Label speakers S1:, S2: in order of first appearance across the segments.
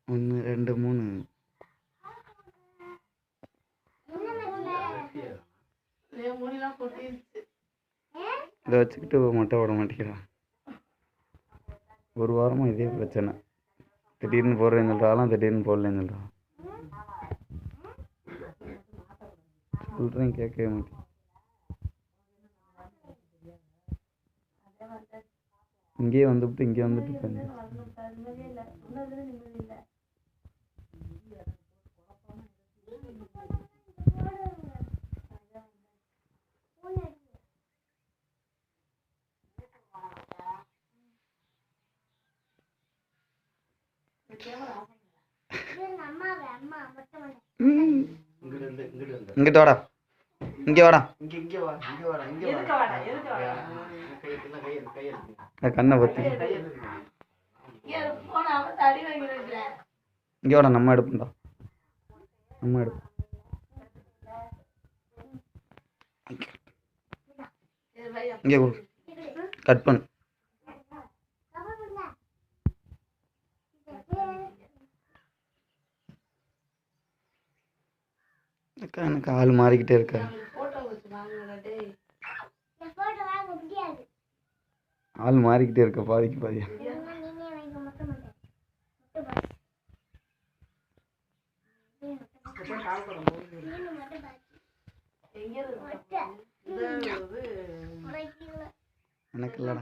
S1: 1 2 3 இதை வச்சுக்கிட்டு மொட்டை போட மாட்டேங்கிறான். ஒரு வாரமாக இதே பிரச்சனை. திடீர்னு போடுறேன்னு சொல்கிறாலாம், திடீர்னு போடலன்னு சொல்கிறான். சொல்கிறேன் கேட்கவே மாட்டேன். இங்கேயே வந்துவிட்டு இங்கே வந்துட்டு பண்ணு. இங்கிட்ட வாடா, இங்கே வாடா, கண்ணை பத்தி இங்கே வாடா. நம்ம எடுப்போம்டா, நம்ம எடுப்போம். இங்கே கட் பண்ணு. எனக்கு ஆள் மாறிக்கிட்டே இருக்கா. ஆள் மாறிக்கிட்டே இருக்க, பாதிக்கு பாதியா. எனக்கு இல்லடா.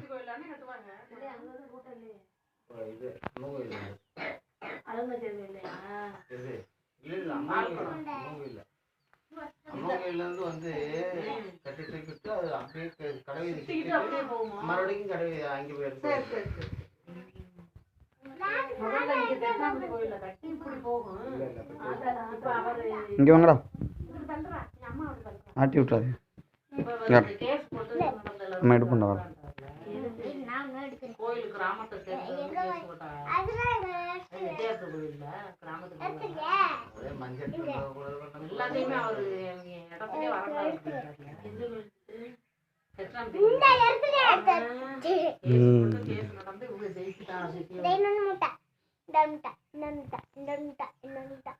S1: வந்து கட்டி தூக்கிட்டு அது அப்படியே கடவை மறுபடியும் கடவை அங்கே போயிருக்கு. இங்கே வாங்கடா, ஆட்டி விட்றாது. நம்ம எடுப்போம்டா. வர கோயில் கிராமத்தை மஞ்சள் எல்லாத்தையுமே அவரு இடத்துலயே வரலாம்.